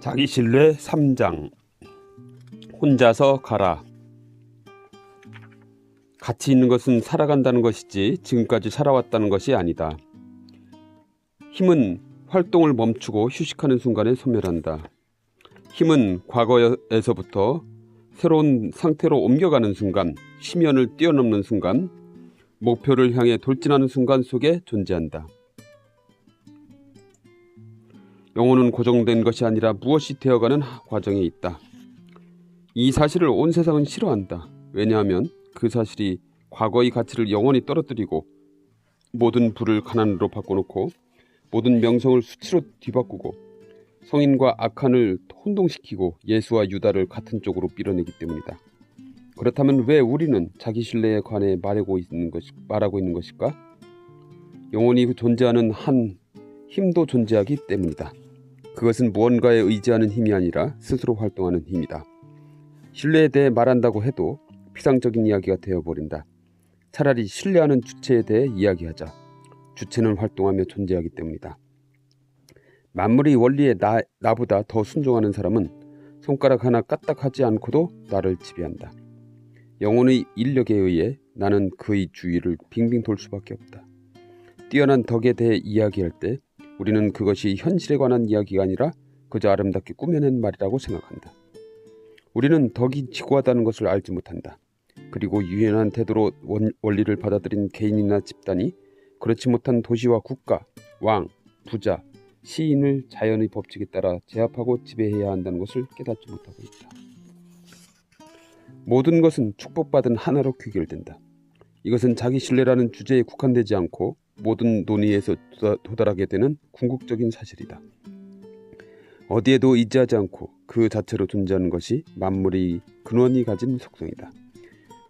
자기신뢰 3장. 혼자서 가라. 가치 있는 것은 살아간다는 것이지 지금까지 살아왔다는 것이 아니다. 힘은 활동을 멈추고 휴식하는 순간에 소멸한다. 힘은 과거에서부터 새로운 상태로 옮겨가는 순간, 심연을 뛰어넘는 순간, 목표를 향해 돌진하는 순간 속에 존재한다. 영혼은 고정된 것이 아니라 무엇이 되어가는 과정에 있다. 이 사실을 온 세상은 싫어한다. 왜냐하면 그 사실이 과거의 가치를 영원히 떨어뜨리고 모든 부를 가난으로 바꿔놓고 모든 명성을 수치로 뒤바꾸고 성인과 악한을 혼동시키고 예수와 유다를 같은 쪽으로 밀어내기 때문이다. 그렇다면 왜 우리는 자기 신뢰에 관해 말하고 있는 것일까? 영원히 존재하는 한 힘도 존재하기 때문이다. 그것은 무언가에 의지하는 힘이 아니라 스스로 활동하는 힘이다. 신뢰에 대해 말한다고 해도 피상적인 이야기가 되어버린다. 차라리 신뢰하는 주체에 대해 이야기하자. 주체는 활동하며 존재하기 때문이다. 만물의 원리에 나보다 더 순종하는 사람은 손가락 하나 까딱하지 않고도 나를 지배한다. 영혼의 인력에 의해 나는 그의 주위를 빙빙 돌 수밖에 없다. 뛰어난 덕에 대해 이야기할 때 우리는 그것이 현실에 관한 이야기가 아니라 그저 아름답게 꾸며낸 말이라고 생각한다. 우리는 덕이 지고하다는 것을 알지 못한다. 그리고 유연한 태도로 원리를 받아들인 개인이나 집단이 그렇지 못한 도시와 국가, 왕, 부자, 시인을 자연의 법칙에 따라 제압하고 지배해야 한다는 것을 깨닫지 못하고 있다. 모든 것은 축복받은 하나로 귀결된다. 이것은 자기 신뢰라는 주제에 국한되지 않고 모든 논의에서 도달하게 되는 궁극적인 사실이다. 어디에도 의지하지 않고 그 자체로 존재하는 것이 만물의 근원이 가진 속성이다.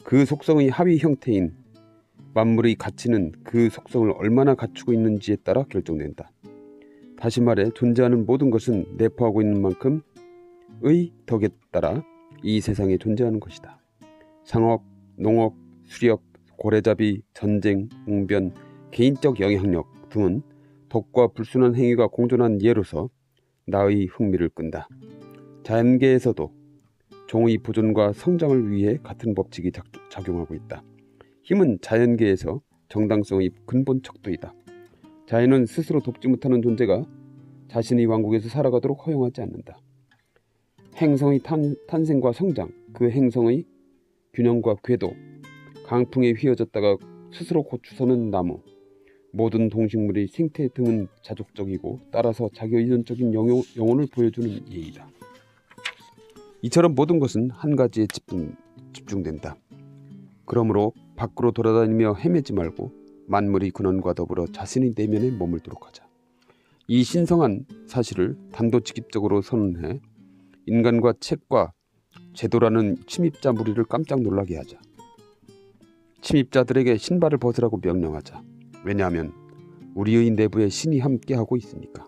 그 속성의 하위 형태인 만물의 가치는 그 속성을 얼마나 갖추고 있는지에 따라 결정된다. 다시 말해 존재하는 모든 것은 내포하고 있는 만큼의 덕에 따라 이 세상에 존재하는 것이다. 상업, 농업, 수렵, 고래잡이, 전쟁, 웅변, 개인적 영향력 등은 덕과 불순한 행위가 공존한 예로서 나의 흥미를 끈다. 자연계에서도 종의 보존과 성장을 위해 같은 법칙이 작용하고 있다. 힘은 자연계에서 정당성의 근본 척도이다. 자연은 스스로 돕지 못하는 존재가 자신의 왕국에서 살아가도록 허용하지 않는다. 행성의 탄생과 성장, 그 행성의 균형과 궤도, 강풍에 휘어졌다가 스스로 고추서는 나무, 모든 동식물의 생태 등은 자족적이고 따라서 자기의존적인 영혼을 보여주는 예이다. 이처럼 모든 것은 한 가지에 집중된다. 그러므로 밖으로 돌아다니며 헤매지 말고 만물의 근원과 더불어 자신의 내면에 머물도록 하자. 이 신성한 사실을 단도직입적으로 선언해 인간과 책과 제도라는 침입자 무리를 깜짝 놀라게 하자. 침입자들에게 신발을 벗으라고 명령하자. 왜냐하면 우리의 내부에 신이 함께하고 있으니까.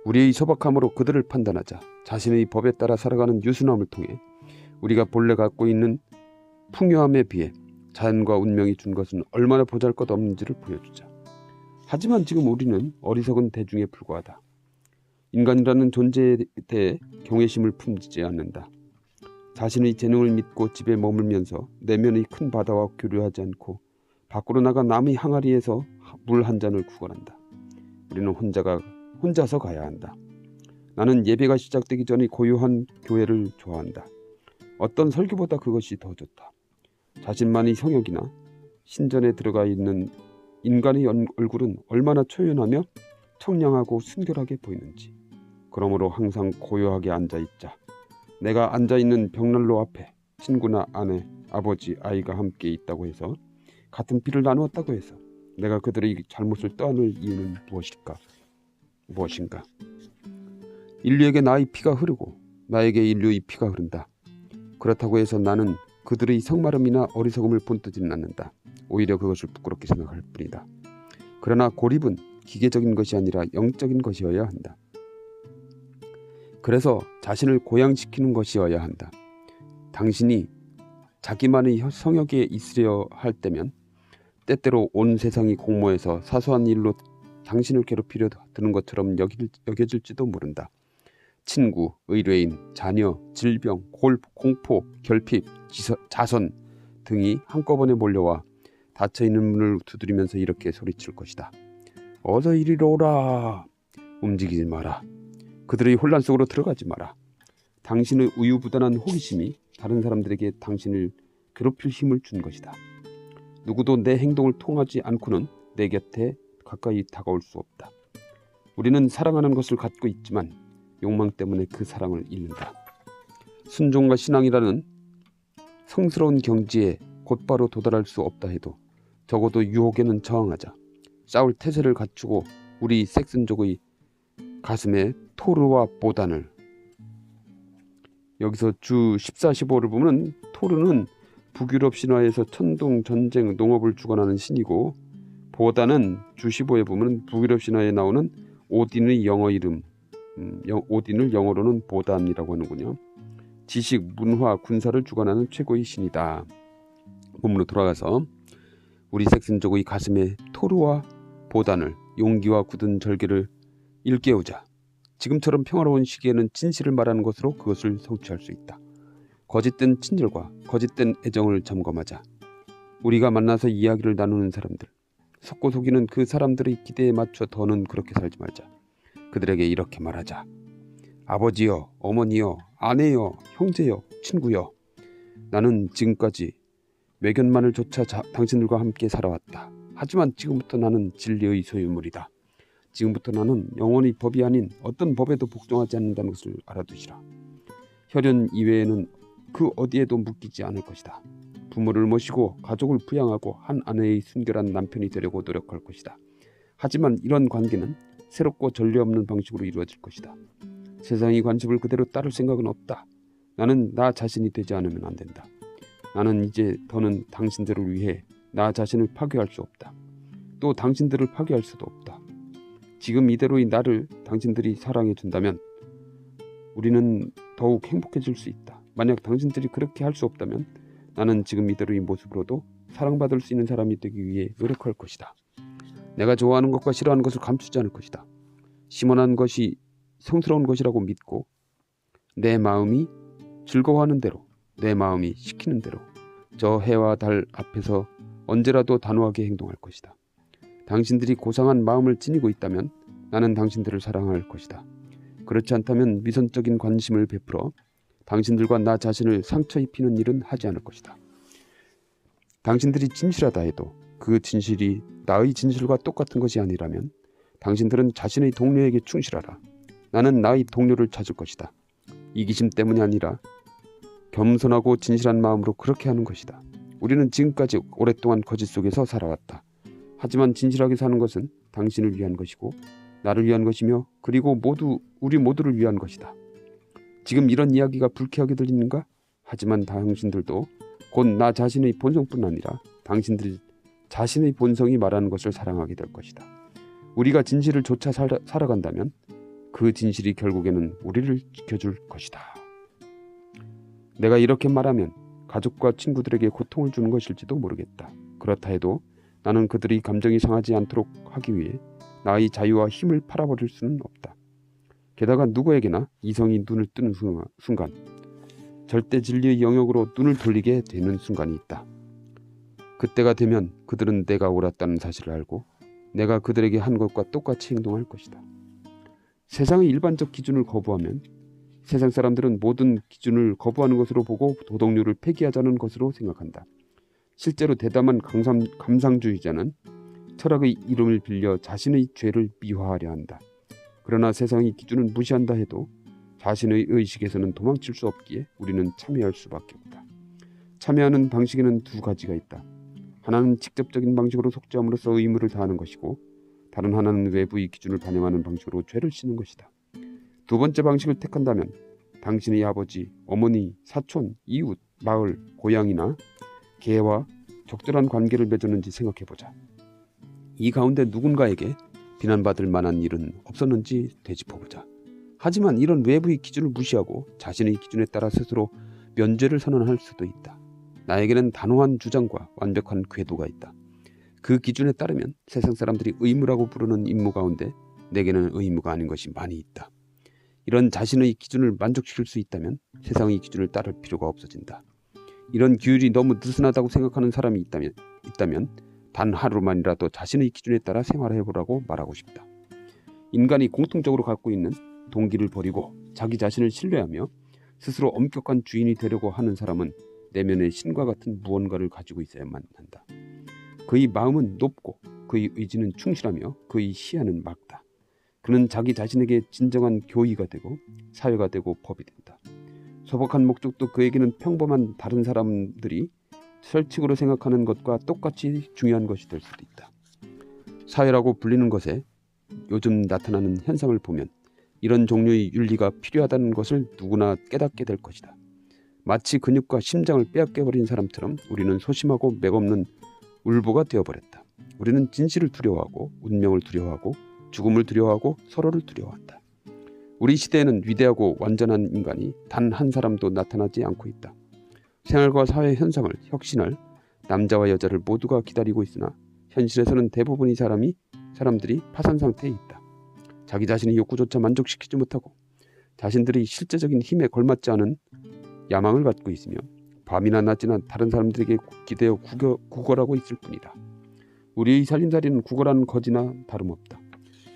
우리의 소박함으로 그들을 판단하자. 자신의 법에 따라 살아가는 유순함을 통해 우리가 본래 갖고 있는 풍요함에 비해 자연과 운명이 준 것은 얼마나 보잘것없는지를 보여주자. 하지만 지금 우리는 어리석은 대중에 불과하다. 인간이라는 존재에 대해 경외심을 품지 않는다. 자신의 재능을 믿고 집에 머물면서 내면의 큰 바다와 교류하지 않고 밖으로 나가 남의 항아리에서 물 한 잔을 구걸한다. 우리는 혼자서 가야 한다. 나는 예배가 시작되기 전의 고요한 교회를 좋아한다. 어떤 설교보다 그것이 더 좋다. 자신만의 성역이나 신전에 들어가 있는 인간의 얼굴은 얼마나 초연하며 청량하고 순결하게 보이는지. 그러므로 항상 고요하게 앉아있자. 내가 앉아있는 벽난로 앞에 친구나 아내, 아버지, 아이가 함께 있다고 해서 같은 피를 나누었다고 해서 내가 그들의 잘못을 떠안을 이유는 무엇인가? 인류에게 나의 피가 흐르고 나에게 인류의 피가 흐른다. 그렇다고 해서 나는 그들의 성마름이나 어리석음을 본뜨지는 않는다. 오히려 그것을 부끄럽게 생각할 뿐이다. 그러나 고립은 기계적인 것이 아니라 영적인 것이어야 한다. 그래서 자신을 고양시키는 것이어야 한다. 당신이 자기만의 성역에 있으려 할 때면 때때로 온 세상이 공모해서 사소한 일로 당신을 괴롭히려 드는 것처럼 여겨질지도 모른다. 친구, 의뢰인, 자녀, 질병, 공포, 결핍, 자선 등이 한꺼번에 몰려와 닫혀있는 문을 두드리면서 이렇게 소리칠 것이다. 어서 이리로 오라. 움직이지 마라. 그들의 혼란 속으로 들어가지 마라. 당신의 우유부단한 호기심이 다른 사람들에게 당신을 괴롭힐 힘을 준 것이다. 누구도 내 행동을 통하지 않고는 내 곁에 가까이 다가올 수 없다. 우리는 사랑하는 것을 갖고 있지만 욕망 때문에 그 사랑을 잃는다. 순종과 신앙이라는 성스러운 경지에 곧바로 도달할 수 없다 해도 적어도 유혹에는 저항하자. 싸울 태세를 갖추고 우리 섹슨족의 가슴에 토르와 보단을. 여기서 주 14, 15를 보면 토르는 북유럽 신화에서 천둥, 전쟁, 농업을 주관하는 신이고, 보단은 주 15에 보면 북유럽 신화에 나오는 오딘의 영어 이름, 오딘을 영어로는 보단이라고 하는군요. 지식, 문화, 군사를 주관하는 최고의 신이다. 본문으로 돌아가서 우리 섹슨족의 가슴에 토르와 보단을, 용기와 굳은 절개를 일깨우자. 지금처럼 평화로운 시기에는 진실을 말하는 것으로 그것을 성취할 수 있다. 거짓된 친절과 거짓된 애정을 점검하자. 우리가 만나서 이야기를 나누는 사람들, 속고 속이는 그 사람들의 기대에 맞춰 더는 그렇게 살지 말자. 그들에게 이렇게 말하자. 아버지여, 어머니여, 아내여, 형제여, 친구여. 나는 지금까지 외견만을 쫓아 당신들과 함께 살아왔다. 하지만 지금부터 나는 진리의 소유물이다. 지금부터 나는 영원히 법이 아닌 어떤 법에도 복종하지 않는다는 것을 알아두시라. 혈연 이외에는 그 어디에도 묶이지 않을 것이다. 부모를 모시고 가족을 부양하고 한 아내의 순결한 남편이 되려고 노력할 것이다. 하지만 이런 관계는 새롭고 전례 없는 방식으로 이루어질 것이다. 세상의 관습을 그대로 따를 생각은 없다. 나는 나 자신이 되지 않으면 안 된다. 나는 이제 더는 당신들을 위해 나 자신을 파괴할 수 없다. 또 당신들을 파괴할 수도 없다. 지금 이대로의 나를 당신들이 사랑해 준다면 우리는 더욱 행복해질 수 있다. 만약 당신들이 그렇게 할 수 없다면 나는 지금 이대로의 모습으로도 사랑받을 수 있는 사람이 되기 위해 노력할 것이다. 내가 좋아하는 것과 싫어하는 것을 감추지 않을 것이다. 심원한 것이 성스러운 것이라고 믿고 내 마음이 즐거워하는 대로, 내 마음이 시키는 대로 저 해와 달 앞에서 언제라도 단호하게 행동할 것이다. 당신들이 고상한 마음을 지니고 있다면 나는 당신들을 사랑할 것이다. 그렇지 않다면 위선적인 관심을 베풀어 당신들과 나 자신을 상처 입히는 일은 하지 않을 것이다. 당신들이 진실하다 해도 그 진실이 나의 진실과 똑같은 것이 아니라면 당신들은 자신의 동료에게 충실하라. 나는 나의 동료를 찾을 것이다. 이기심 때문이 아니라 겸손하고 진실한 마음으로 그렇게 하는 것이다. 우리는 지금까지 오랫동안 거짓 속에서 살아왔다. 하지만 진실하게 사는 것은 당신을 위한 것이고 나를 위한 것이며 그리고 우리 모두를 위한 것이다. 지금 이런 이야기가 불쾌하게 들리는가? 하지만 당신들도 곧 나 자신의 본성뿐 아니라 당신들 자신의 본성이 말하는 것을 사랑하게 될 것이다. 우리가 진실을 쫓아 살아간다면 그 진실이 결국에는 우리를 지켜줄 것이다. 내가 이렇게 말하면 가족과 친구들에게 고통을 주는 것일지도 모르겠다. 그렇다 해도 나는 그들의 감정이 상하지 않도록 하기 위해 나의 자유와 힘을 팔아버릴 수는 없다. 게다가 누구에게나 이성이 눈을 뜨는 순간, 절대 진리의 영역으로 눈을 돌리게 되는 순간이 있다. 그때가 되면 그들은 내가 옳았다는 사실을 알고 내가 그들에게 한 것과 똑같이 행동할 것이다. 세상의 일반적 기준을 거부하면 세상 사람들은 모든 기준을 거부하는 것으로 보고 도덕률을 폐기하자는 것으로 생각한다. 실제로 대담한 감상주의자는 철학의 이름을 빌려 자신의 죄를 미화하려 한다. 그러나 세상의 기준은 무시한다 해도 자신의 의식에서는 도망칠 수 없기에 우리는 참여할 수밖에 없다. 참여하는 방식에는 두 가지가 있다. 하나는 직접적인 방식으로 속죄함으로써 의무를 다하는 것이고 다른 하나는 외부의 기준을 반영하는 방식으로 죄를 씻는 것이다. 두 번째 방식을 택한다면 당신의 아버지, 어머니, 사촌, 이웃, 마을, 고향이나 개와 적절한 관계를 맺었는지 생각해보자. 이 가운데 누군가에게 비난받을 만한 일은 없었는지 되짚어보자. 하지만 이런 외부의 기준을 무시하고 자신의 기준에 따라 스스로 면죄를 선언할 수도 있다. 나에게는 단호한 주장과 완벽한 궤도가 있다. 그 기준에 따르면 세상 사람들이 의무라고 부르는 임무 가운데 내게는 의무가 아닌 것이 많이 있다. 이런 자신의 기준을 만족시킬 수 있다면 세상의 기준을 따를 필요가 없어진다. 이런 규율이 너무 느슨하다고 생각하는 사람이 있다면 단 하루만이라도 자신의 기준에 따라 생활해보라고 말하고 싶다. 인간이 공통적으로 갖고 있는 동기를 버리고 자기 자신을 신뢰하며 스스로 엄격한 주인이 되려고 하는 사람은 내면에 신과 같은 무언가를 가지고 있어야만 한다. 그의 마음은 높고 그의 의지는 충실하며 그의 시야는 맑다. 그는 자기 자신에게 진정한 교의가 되고 사회가 되고 법이 된다. 소박한 목적도 그에게는 평범한 다른 사람들이 철칙으로 생각하는 것과 똑같이 중요한 것이 될 수도 있다. 사회라고 불리는 것에 요즘 나타나는 현상을 보면 이런 종류의 윤리가 필요하다는 것을 누구나 깨닫게 될 것이다. 마치 근육과 심장을 빼앗겨버린 사람처럼 우리는 소심하고 맥없는 울보가 되어버렸다. 우리는 진실을 두려워하고 운명을 두려워하고 죽음을 두려워하고 서로를 두려워한다. 우리 시대에는 위대하고 완전한 인간이 단 한 사람도 나타나지 않고 있다. 생활과 사회 현상을 혁신할 남자와 여자를 모두가 기다리고 있으나 현실에서는 대부분의 사람들이 파산 상태에 있다. 자기 자신의 욕구조차 만족시키지 못하고 자신들이 실제적인 힘에 걸맞지 않은 야망을 갖고 있으며 밤이나 낮이나 다른 사람들에게 기대어 구걸하고 있을 뿐이다. 우리의 살림살이는 구걸하는 거지나 다름없다.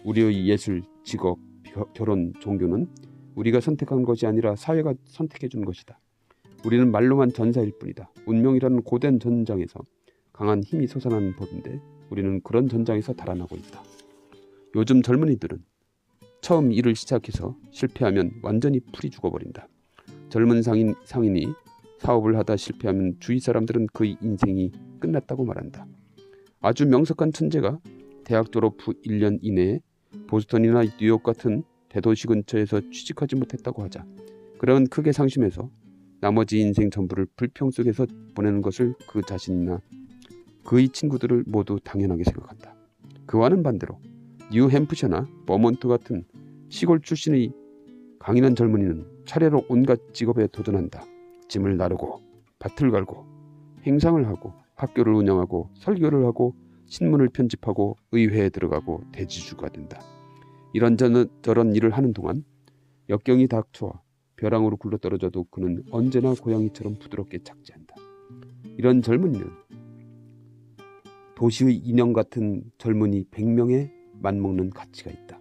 우리의 예술, 직업, 결혼, 종교는 우리가 선택한 것이 아니라 사회가 선택해 준 것이다. 우리는 말로만 전사일 뿐이다. 운명이라는 고된 전장에서 강한 힘이 솟아나는 법인데 우리는 그런 전장에서 달아나고 있다. 요즘 젊은이들은 처음 일을 시작해서 실패하면 완전히 풀이 죽어버린다. 젊은 상인이 사업을 하다 실패하면 주위 사람들은 그의 인생이 끝났다고 말한다. 아주 명석한 천재가 대학 졸업 후 1년 이내에 보스턴이나 뉴욕 같은 대도시 근처에서 취직하지 못했다고 하자 그런 크게 상심해서 나머지 인생 전부를 불평 속에서 보내는 것을 그 자신이나 그의 친구들을 모두 당연하게 생각한다. 그와는 반대로 뉴햄프셔나 버몬트 같은 시골 출신의 강인한 젊은이는 차례로 온갖 직업에 도전한다. 짐을 나르고 밭을 갈고 행상을 하고 학교를 운영하고 설교를 하고 신문을 편집하고 의회에 들어가고 대지주가 된다. 이런저런 일을 하는 동안 역경이 닥쳐와 벼랑으로 굴러떨어져도 그는 언제나 고양이처럼 부드럽게 착지한다. 이런 젊은이는 도시의 인형 같은 젊은이 100명에 맞먹는 가치가 있다.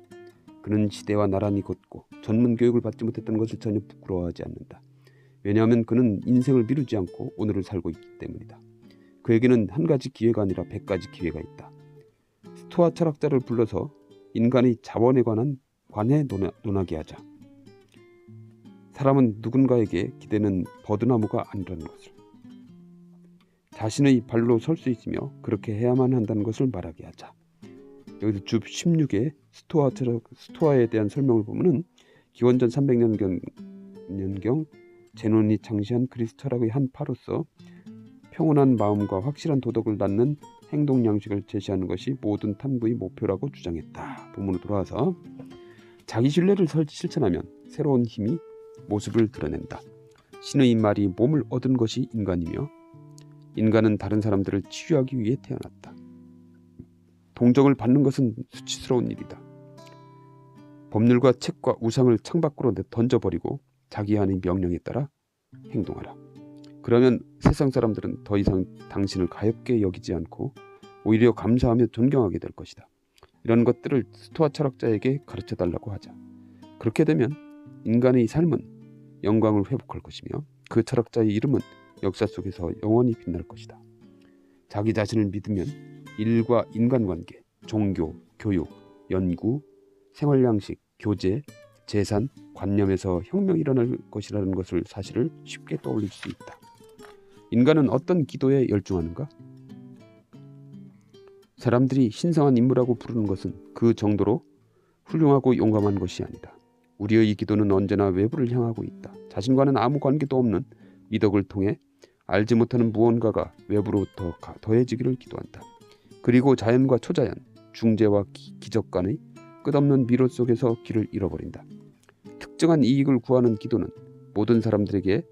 그는 시대와 나란히 걷고 전문 교육을 받지 못했다는 것을 전혀 부끄러워하지 않는다. 왜냐하면 그는 인생을 미루지 않고 오늘을 살고 있기 때문이다. 그에게는 한 가지 기회가 아니라 100가지 기회가 있다. 스토아 철학자를 불러서 인간의 자원에 관해 논하게 하자. 사람은 누군가에게 기대는 버드나무가 아니라는 것을, 자신의 발로 설 수 있으며 그렇게 해야만 한다는 것을 말하게 하자. 여기서 주 16의 스토아에 대한 설명을 보면은 기원전 300년경 제논이 창시한 그리스 철학의 한 파로서 평온한 마음과 확실한 도덕을 낳는 행동 양식을 제시하는 것이 모든 탐구의 목표라고 주장했다. 본문으로 돌아와서 자기 신뢰를 실천하면 새로운 힘이 모습을 드러낸다. 신의 말이 몸을 얻은 것이 인간이며 인간은 다른 사람들을 치유하기 위해 태어났다. 동정을 받는 것은 수치스러운 일이다. 법률과 책과 우상을 창밖으로 던져버리고 자기 안의 명령에 따라 행동하라. 그러면 세상 사람들은 더 이상 당신을 가엽게 여기지 않고 오히려 감사하며 존경하게 될 것이다. 이런 것들을 스토아 철학자에게 가르쳐달라고 하자. 그렇게 되면 인간의 삶은 영광을 회복할 것이며 그 철학자의 이름은 역사 속에서 영원히 빛날 것이다. 자기 자신을 믿으면 일과 인간관계, 종교, 교육, 연구, 생활양식, 교제, 재산, 관념에서 혁명이 일어날 것이라는 것을 사실을 쉽게 떠올릴 수 있다. 인간은 어떤 기도에 열중하는가? 사람들이 신성한 인물이라고 부르는 것은 그 정도로 훌륭하고 용감한 것이 아니다. 우리의 기도는 언제나 외부를 향하고 있다. 자신과는 아무 관계도 없는 미덕을 통해 알지 못하는 무언가가 외부로부터 더해지기를 기도한다. 그리고 자연과 초자연, 중재와 기적 간의 끝없는 미로 속에서 길을 잃어버린다. 특정한 이익을 구하는 기도는 모든 사람들에게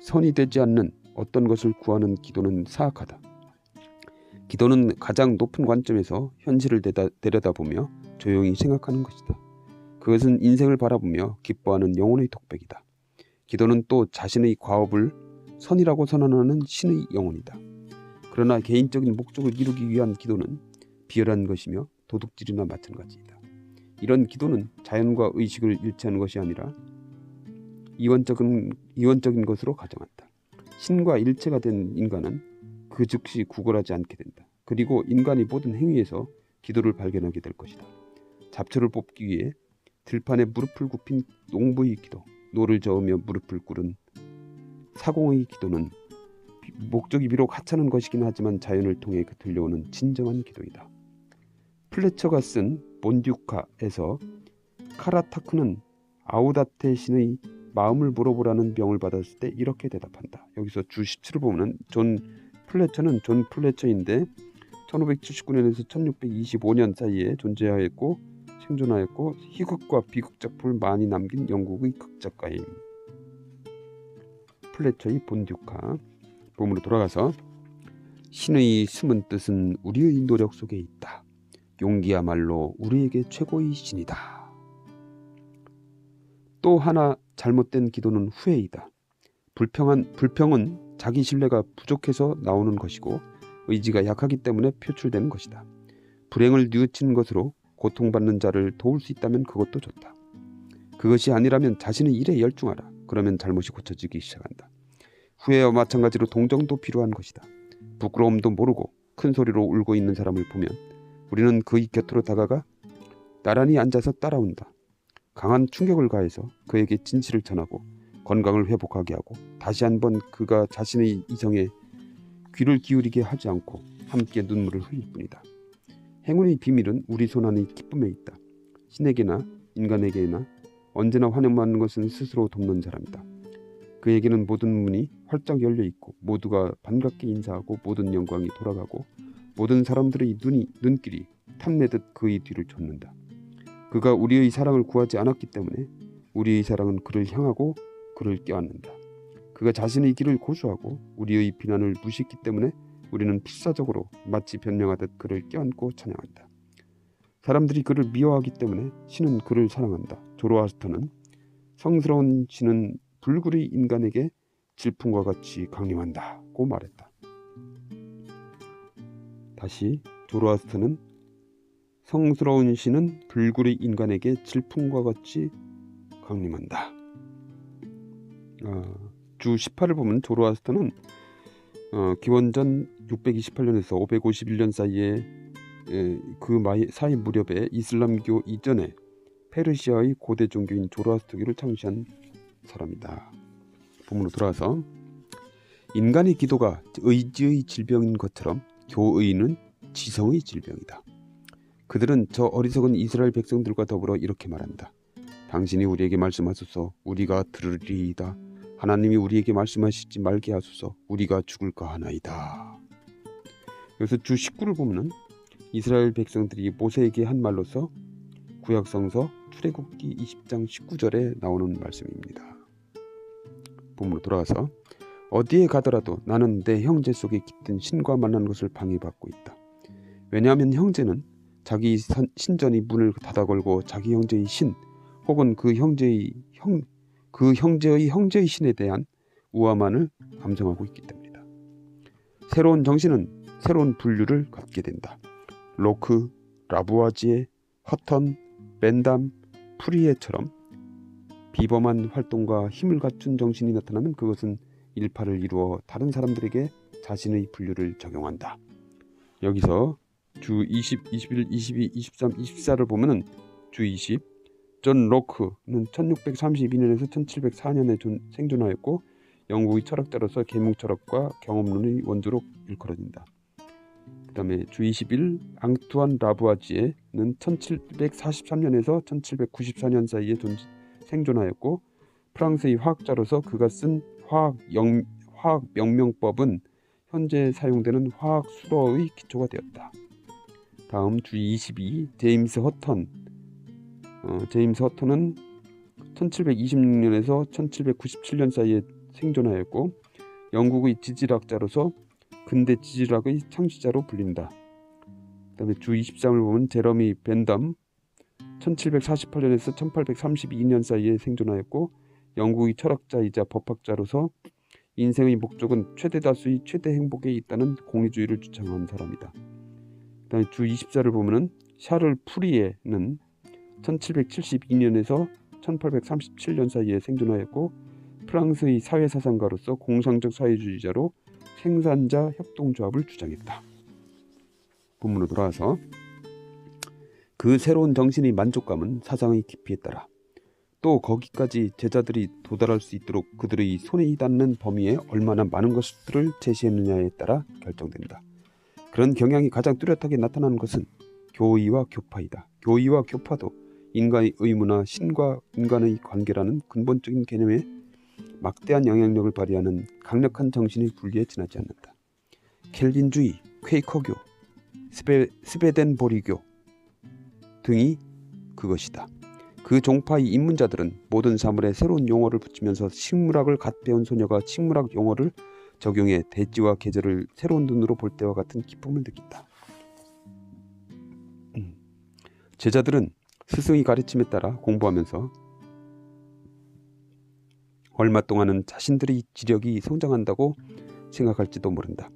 선이 되지 않는 어떤 것을 구하는 기도는 사악하다. 기도는 가장 높은 관점에서 현실을 내려다보며 조용히 생각하는 것이다. 그것은 인생을 바라보며 기뻐하는 영혼의 독백이다. 기도는 또 자신의 과업을 선이라고 선언하는 신의 영혼이다. 그러나 개인적인 목적을 이루기 위한 기도는 비열한 것이며 도둑질이나 마찬가지이다. 이런 기도는 자연과 의식을 일치하는 것이 아니라 이원적인 것으로 가정한다. 신과 일체가 된 인간은 그 즉시 구걸하지 않게 된다. 그리고 인간이 모든 행위에서 기도를 발견하게 될 것이다. 잡초를 뽑기 위해 들판에 무릎을 굽힌 농부의 기도, 노를 저으며 무릎을 꿇은 사공의 기도는 목적이 비록 하찮은 것이긴 하지만 자연을 통해 들려오는 진정한 기도이다. 플래처가 쓴 본듀카에서 카라타크는 아우다테 신의 마음을 물어보라는 병을 받았을 때 이렇게 대답한다. 여기서 주 17을 보면 존 플래처인데 1579년에서 1625년 사이에 존재하였고 생존하였고 희극과 비극 작품을 많이 남긴 영국의 극작가인 플래처의 본듀카. 본문으로 돌아가서 신의 숨은 뜻은 우리의 노력 속에 있다. 용기야말로 우리에게 최고의 신이다. 또 하나 잘못된 기도는 후회이다. 불평은 자기 신뢰가 부족해서 나오는 것이고 의지가 약하기 때문에 표출되는 것이다. 불행을 뉘우치는 것으로 고통받는 자를 도울 수 있다면 그것도 좋다. 그것이 아니라면 자신의 일에 열중하라. 그러면 잘못이 고쳐지기 시작한다. 후회와 마찬가지로 동정도 필요한 것이다. 부끄러움도 모르고 큰 소리로 울고 있는 사람을 보면 우리는 그의 곁으로 다가가 나란히 앉아서 따라온다. 강한 충격을 가해서 그에게 진실을 전하고 건강을 회복하게 하고 다시 한번 그가 자신의 이성에 귀를 기울이게 하지 않고 함께 눈물을 흘릴 뿐이다. 행운의 비밀은 우리 손 안의 기쁨에 있다. 신에게나 인간에게나 언제나 환영받는 것은 스스로 돕는 사람이다. 그에게는 모든 문이 활짝 열려 있고 모두가 반갑게 인사하고 모든 영광이 돌아가고 모든 사람들의 눈길이 탐내듯 그의 뒤를 쫓는다. 그가 우리의 사랑을 구하지 않았기 때문에 우리의 사랑은 그를 향하고 그를 껴안는다. 그가 자신의 길을 고수하고 우리의 비난을 무시했기 때문에 우리는 필사적으로 마치 변명하듯 그를 껴안고 찬양한다. 사람들이 그를 미워하기 때문에 신은 그를 사랑한다. 조로아스터는 성스러운 신은 불굴의 인간에게 질풍과 같이 강림한다고 말했다. 다시 조로아스터는 성스러운 신은 불굴의 인간에게 질풍과 같이 강림한다. 주 18을 보면 조로아스터는 기원전 628년에서 551년 사이에 그 사이 무렵에 이슬람교 이전에 페르시아의 고대 종교인 조로아스터교를 창시한 사람이다. 본문으로 돌아와서 인간의 기도가 의지의 질병인 것처럼 교의는 지성의 질병이다. 그들은 저 어리석은 이스라엘 백성들과 더불어 이렇게 말한다. 당신이 우리에게 말씀하소서 우리가 들으리이다. 하나님이 우리에게 말씀하시지 말게 하소서 우리가 죽을까 하나이다. 여기서 주 19를 보면 이스라엘 백성들이 모세에게 한 말로서 구약성서 출애굽기 20장 19절에 나오는 말씀입니다. 본문으로 돌아가서 어디에 가더라도 나는 내 형제 속에 깃든 신과 만난 것을 방해받고 있다. 왜냐하면 형제는 자기 신전의 문을 닫아걸고 자기 형제의 신 혹은 그 형제의 형제의 신에 대한 우화만을 감정하고 있기 때문이다. 새로운 정신은 새로운 분류를 갖게 된다. 로크, 라부아지에, 허턴, 벤담, 프리에처럼 비범한 활동과 힘을 갖춘 정신이 나타나면 그것은 일파를 이루어 다른 사람들에게 자신의 분류를 적용한다. 여기서 주 20, 21, 22, 23, 24를 보면은 주 20, 존 로크는 1632년에서 1704년에 생존하였고 영국의 철학자로서 계몽철학과 경험론의 원조로 일컬어진다. 그 다음에 주 21, 앙투안 라부아지에는 1743년에서 1794년 사이에 생존하였고 프랑스의 화학자로서 그가 쓴 화학 명명법은 현재 사용되는 화학 수로의 기초가 되었다. 다음 주 22, 제임스 허턴은 1726년에서 1797년 사이에 생존하였고 영국의 지질학자로서 근대 지질학의 창시자로 불린다. 그 다음에 주 23을 보면 제러미 벤담 1748년에서 1832년 사이에 생존하였고 영국의 철학자이자 법학자로서 인생의 목적은 최대 다수의 최대 행복에 있다는 공리주의를 주장한 사람이다. 그다음에 주 24를 보면은 샤를 푸리에는 1772년에서 1837년 사이에 생존하였고 프랑스의 사회사상가로서 공상적 사회주의자로 생산자 협동조합을 주장했다. 본문으로 돌아와서 그 새로운 정신의 만족감은 사상의 깊이에 따라 또 거기까지 제자들이 도달할 수 있도록 그들의 손에 닿는 범위에 얼마나 많은 것들을 제시했느냐에 따라 결정된다. 그런 경향이 가장 뚜렷하게 나타나는 것은 교의와 교파이다. 교의와 교파도 인간의 의무나 신과 인간의 관계라는 근본적인 개념에 막대한 영향력을 발휘하는 강력한 정신의 분리에 지나지 않는다. 켈빈주의, 퀘이커교, 스베덴보리교 등이 그것이다. 그 종파의 입문자들은 모든 사물에 새로운 용어를 붙이면서 식물학을 갓 배운 소녀가 식물학 용어를 적용해 대지와 계절을 새로운 눈으로 볼 때와 같은 기쁨을 느낀다. 제자들은 스승의 가르침에 따라 공부하면서 얼마 동안은 자신들의 지력이 성장한다고 생각할지도 모른다.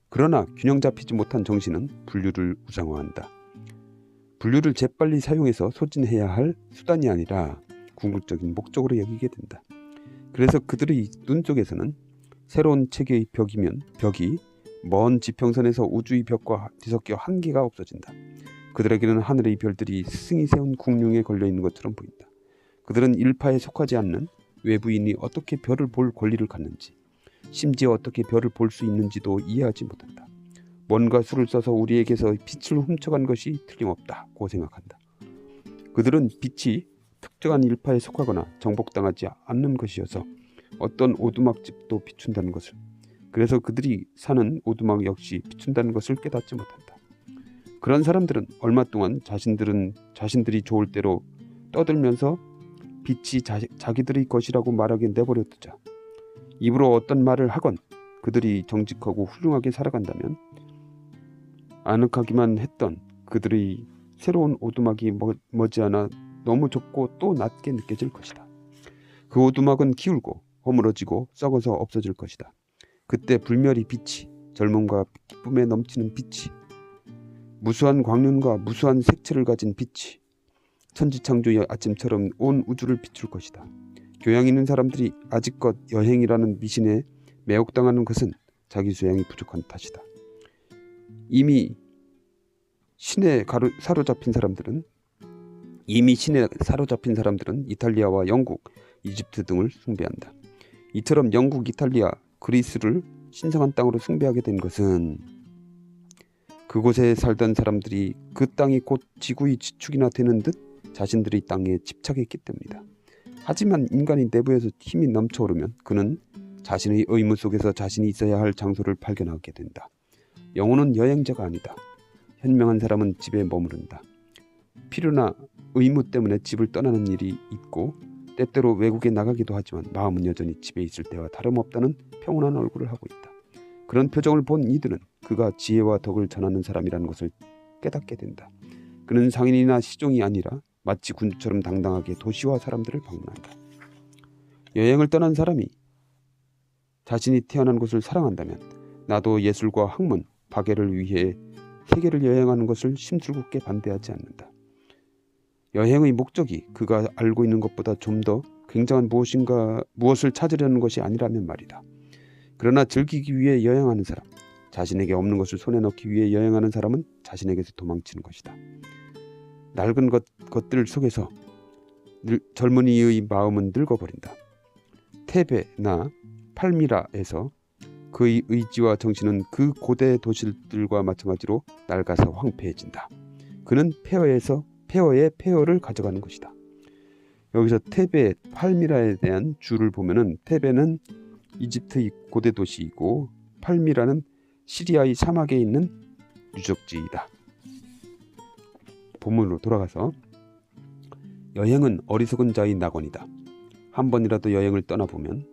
그러나 균형 잡히지 못한 정신은 분류를 우상화한다. 분류를 재빨리 사용해서 소진해야 할 수단이 아니라 궁극적인 목적으로 여기게 된다. 그래서 그들의 눈 속에서는 새로운 체계의 벽이 먼 지평선에서 우주의 벽과 뒤섞여 한계가 없어진다. 그들에게는 하늘의 별들이 스승이 세운 궁룡에 걸려있는 것처럼 보인다. 그들은 일파에 속하지 않는 외부인이 어떻게 별을 볼 권리를 갖는지, 심지어 어떻게 별을 볼 수 있는지도 이해하지 못한다. 뭔가 수를 써서 우리에게서 빛을 훔쳐간 것이 틀림없다고 생각한다. 그들은 빛이 특정한 일파에 속하거나 정복당하지 않는 것이어서 어떤 오두막집도 비춘다는 것을, 그래서 그들이 사는 오두막 역시 비춘다는 것을 깨닫지 못한다. 그런 사람들은 얼마 동안 자신들이 좋을 대로 떠들면서 빛이 자기들의 것이라고 말하게 내버려 두자. 입으로 어떤 말을 하건 그들이 정직하고 훌륭하게 살아간다면 아늑하기만 했던 그들의 새로운 오두막이 머지않아 너무 좁고 또 낮게 느껴질 것이다. 그 오두막은 기울고 허물어지고 썩어서 없어질 것이다. 그때 불멸의 빛이, 젊음과 기쁨에 넘치는 빛이, 무수한 광륜과 무수한 색채를 가진 빛이 천지창조의 아침처럼 온 우주를 비출 것이다. 교양 있는 사람들이 아직껏 여행이라는 미신에 매혹당하는 것은 자기 소양이 부족한 탓이다. 이미 신에 사로잡힌 사람들은 이탈리아와 영국, 이집트 등을 숭배한다. 이처럼 영국, 이탈리아, 그리스를 신성한 땅으로 숭배하게 된 것은 그곳에 살던 사람들이 그 땅이 곧 지구의 지축이나 되는 듯 자신들의 땅에 집착했기 때문이다. 하지만 인간이 내부에서 힘이 넘쳐오르면 그는 자신의 의무 속에서 자신이 있어야 할 장소를 발견하게 된다. 영혼은 여행자가 아니다. 현명한 사람은 집에 머무른다. 필요나 의무 때문에 집을 떠나는 일이 있고 때때로 외국에 나가기도 하지만 마음은 여전히 집에 있을 때와 다름없다는 평온한 얼굴을 하고 있다. 그런 표정을 본 이들은 그가 지혜와 덕을 전하는 사람이라는 것을 깨닫게 된다. 그는 상인이나 시종이 아니라 마치 군주처럼 당당하게 도시와 사람들을 방문한다. 여행을 떠난 사람이 자신이 태어난 곳을 사랑한다면 나도 예술과 학문, 박애를 위해 세계를 여행하는 것을 심술궂게 반대하지 않는다. 여행의 목적이 그가 알고 있는 것보다 좀 더 굉장한 무엇을 찾으려는 것이 아니라면 말이다. 그러나 즐기기 위해 여행하는 사람, 자신에게 없는 것을 손에 넣기 위해 여행하는 사람은 자신에게서 도망치는 것이다. 낡은 것들 속에서 젊은이의 마음은 늙어버린다. 테베나 팔미라에서 그의 의지와 정신은 그 고대 도시들과 마찬가지로 낡아서 황폐해진다. 그는 폐허의 폐허를 가져가는 것이다. 여기서 테베, 팔미라에 대한 주를 보면은 테베는 이집트의 고대 도시이고 팔미라는 시리아의 사막에 있는 유적지이다. 본문으로 돌아가서 여행은 어리석은 자의 낙원이다. 한 번이라도 여행을 떠나보면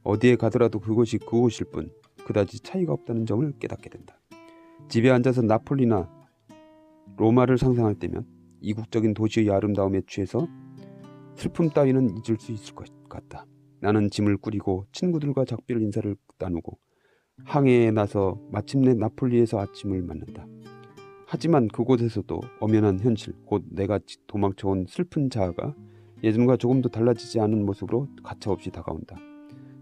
어디에 가더라도 그곳이 그곳일 뿐 그다지 차이가 없다는 점을 깨닫게 된다. 집에 앉아서 나폴리나 로마를 상상할 때면 이국적인 도시의 아름다움에 취해서 슬픔 따위는 잊을 수 있을 것 같다. 나는 짐을 꾸리고 친구들과 작별 인사를 나누고 항해에 나서 마침내 나폴리에서 아침을 맞는다. 하지만 그곳에서도 엄연한 현실, 곧 내가 도망쳐온 슬픈 자아가 예전과 조금도 달라지지 않은 모습으로 가차없이 다가온다.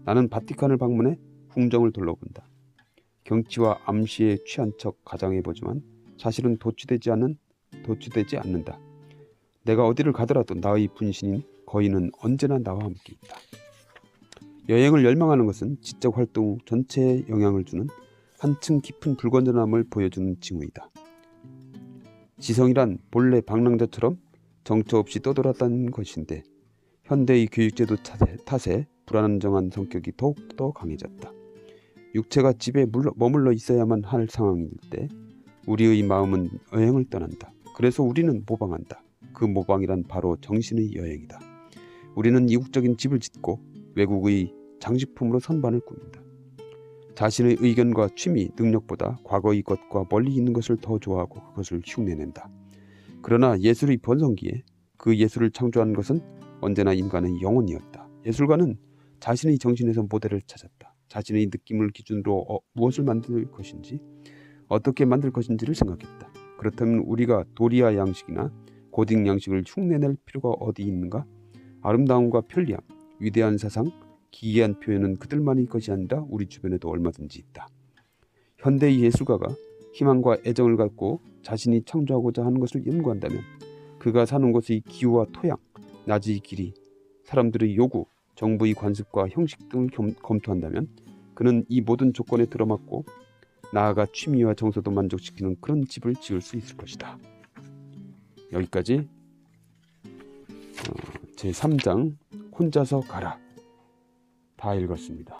나는 바티칸을 방문해 궁정을 둘러본다. 경치와 암시에 취한 척 가장해보지만 사실은 도취되지 않는다. 내가 어디를 가더라도 나의 분신인 거인은 언제나 나와 함께 있다. 여행을 열망하는 것은 지적 활동 전체에 영향을 주는 한층 깊은 불건전함을 보여주는 징후이다. 지성이란 본래 방랑자처럼 정처 없이 떠돌았다는 것인데 현대의 교육제도 탓에 불안정한 성격이 더욱더 강해졌다. 육체가 집에 머물러 있어야만 할 상황일 때 우리의 마음은 여행을 떠난다. 그래서 우리는 모방한다. 그 모방이란 바로 정신의 여행이다. 우리는 이국적인 집을 짓고 외국의 장식품으로 선반을 꾸민다. 자신의 의견과 취미, 능력보다 과거의 것과 멀리 있는 것을 더 좋아하고 그것을 흉내낸다. 그러나 예술의 번성기에 그 예술을 창조한 것은 언제나 인간의 영혼이었다. 예술가는 자신의 정신에서 모델을 찾았다. 자신의 느낌을 기준으로 무엇을 만들 것인지, 어떻게 만들 것인지를 생각했다. 그렇다면 우리가 도리아 양식이나 고딕 양식을 흉내낼 필요가 어디 있는가? 아름다움과 편리함, 위대한 사상, 기이한 표현은 그들만의 것이 아니라 우리 주변에도 얼마든지 있다. 현대의 예술가가 희망과 애정을 갖고 자신이 창조하고자 하는 것을 연구한다면 그가 사는 곳의 기후와 토양, 낮의 길이, 사람들의 요구, 정부의 관습과 형식 등을 검토한다면 그는 이 모든 조건에 들어맞고 나아가 취미와 정서도 만족시키는 그런 집을 지을 수 있을 것이다. 여기까지 제3장 혼자서 가라 다 읽었습니다.